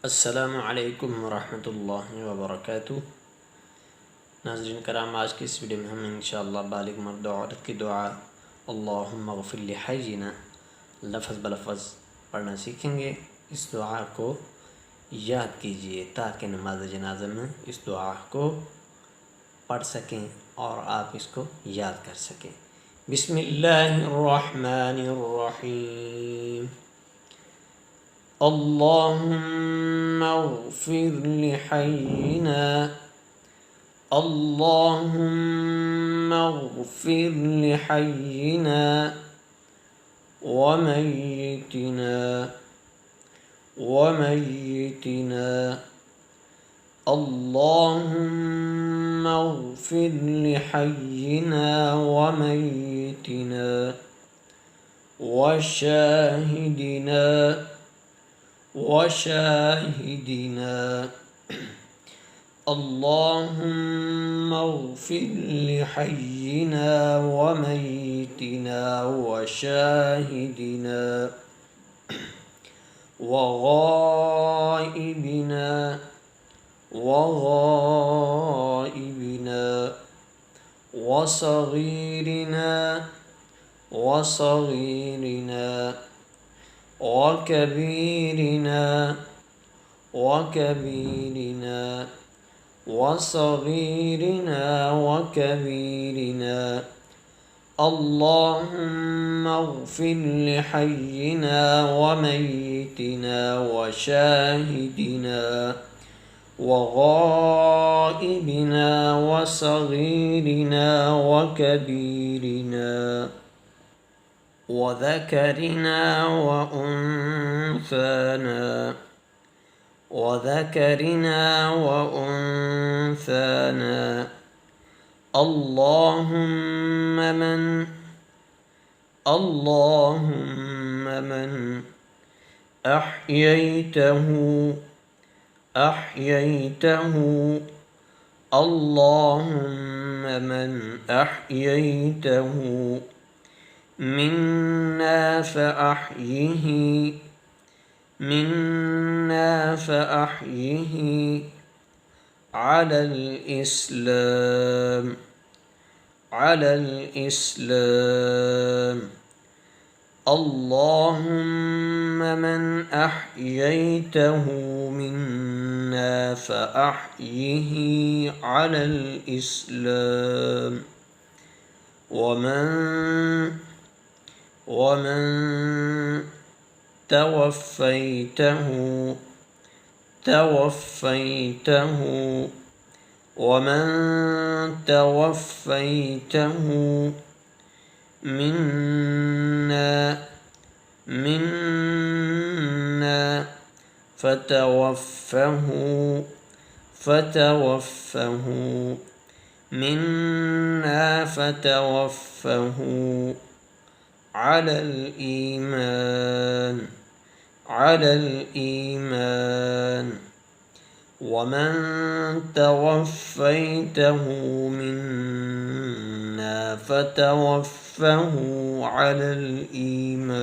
अस्सलामुअलैकुम वरहमतुल्लाहि वबरकातुह। नाज़रीन कराम, आज की इस वीडियो में हम इंशाअल्लाह बालिग मर्द और औरत की दुआ अल्लाहुम्मा ग़फ़िर लि हय्यिना लफ़्ज़ बलफ़्ज़ पढ़ना सीखेंगे। इस दुआ को याद कीजिए ताकि नमाज जनाज़ा में इस दुआ को पढ़ सकें और आप इसको याद कर सकें। बिस्मिल्लाहिर्रहमानिर्रहीम। अल्लाहुम्मा अग़फ़िर लि हय्यिना अल्लाहुम्मा अग़फ़िर लि हय्यिना व मय्यितिना अल्लाहुम्मा अग़फ़िर लि हय्यिना व मय्यितिना व शाहिदिना अल्लाहुम्मा अग़फ़िर लि हय्यिना व मय्यितिना व शाहिदिना व गाइबिना व सग़ीरिना व कबीरिना व सग़ीरिना व कबीरिना अल्लाहुम्मा अग़फ़िर लि हय्यिना व मय्यितिना व शाहिदिना व गाइबिना व सग़ीरिना व कबीरिना व ذكرنا وأنثانا اللهم من أحييته اللهم من أحييته منا فأحيه على الإسلام اللهم من أحييته منا فأحيه على الإسلام ومن توفيته منا فتوفه على الإيمان ومن توفيته منا فتوفه على الإيمان.